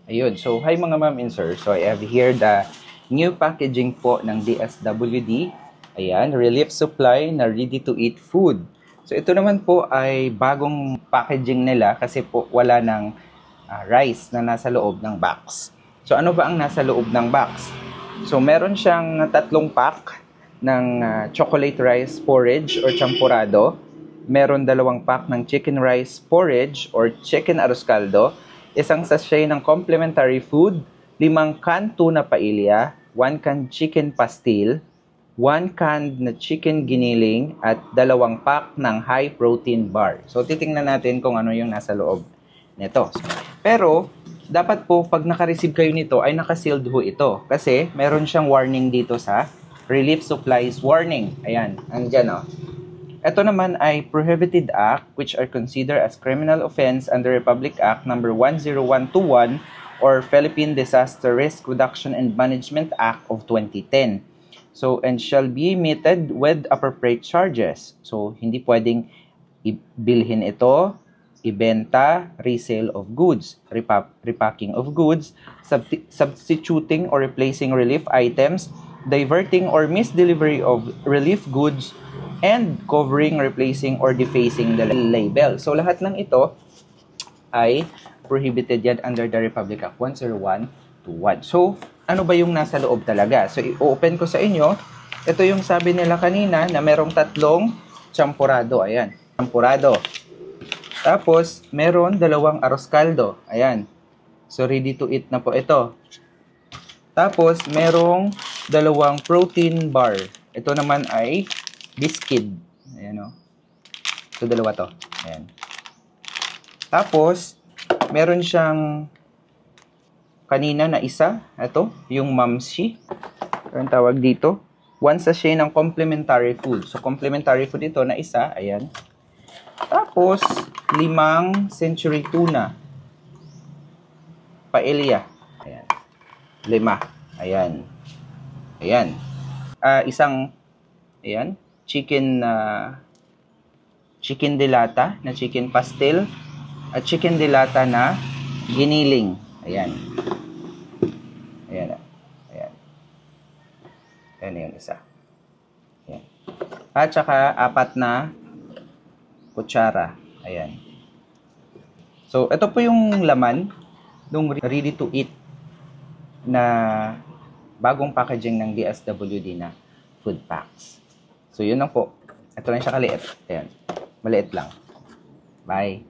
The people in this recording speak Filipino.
Ayun. So, hi mga ma'am and sir. So, I have here the new packaging po ng DSWD. Ayan, relief supply na ready-to-eat food. So, ito naman po ay bagong packaging nila kasi po wala ng rice na nasa loob ng box. So, ano ba ang nasa loob ng box? So, meron siyang 3 pack ng chocolate rice porridge or champurado. Meron 2 pack ng chicken rice porridge or chicken arroz caldo. Isang sachet ng complimentary food, 5 can tuna paella, 1 can chicken pastil, 1 can na chicken giniling, at 2 pack ng high protein bar. So, titingnan natin kung ano yung nasa loob nito. Pero, dapat po, pag naka-receive kayo nito, ay naka-sealed ho ito. Kasi, meron siyang warning dito sa relief supplies warning. Ayan, andyan o. Ito naman ay prohibited act which are considered as criminal offense under Republic Act number 10121 or Philippine Disaster Risk Reduction and Management Act of 2010. So, and shall be meted with appropriate charges. So, hindi pwedeng ibilhin ito, ibenta, resale of goods, repacking of goods, substituting or replacing relief items, diverting or misdelivery of relief goods, and covering, replacing, or defacing the label. So, lahat ng ito ay prohibited yan under the Republic Act 10121. So, ano ba yung nasa loob talaga? So, i-open ko sa inyo. Ito yung sabi nila kanina na merong 3 champurado. Ayan, champurado. Tapos, meron 2 arroz caldo. Ayan. So, ready to eat na po ito. Tapos, merong 2 protein bar. Ito naman ay biscuit. Ayan o. So, 2 to. Ayan. Tapos, meron siyang kanina na isa. Ito, yung mamsi. Ang tawag dito. 1 sachet ng complimentary food. So, complimentary food ito na isa. Ayan. Tapos, 5 century tuna. Paella. Ayan. 5. Ayan. Ayan. Isang, ayan, chicken dilata na chicken pastil at chicken dilata na giniling. Ayan. Ayan. Ayan. Ayan yung isa. Ayan. At saka 4 na kutsara. Ayan. So, ito po yung laman ng ready to eat na bagong packaging ng DSWD na food packs. So, yun lang po. Ito lang siya kaliit. Ayan. Maliit lang. Bye.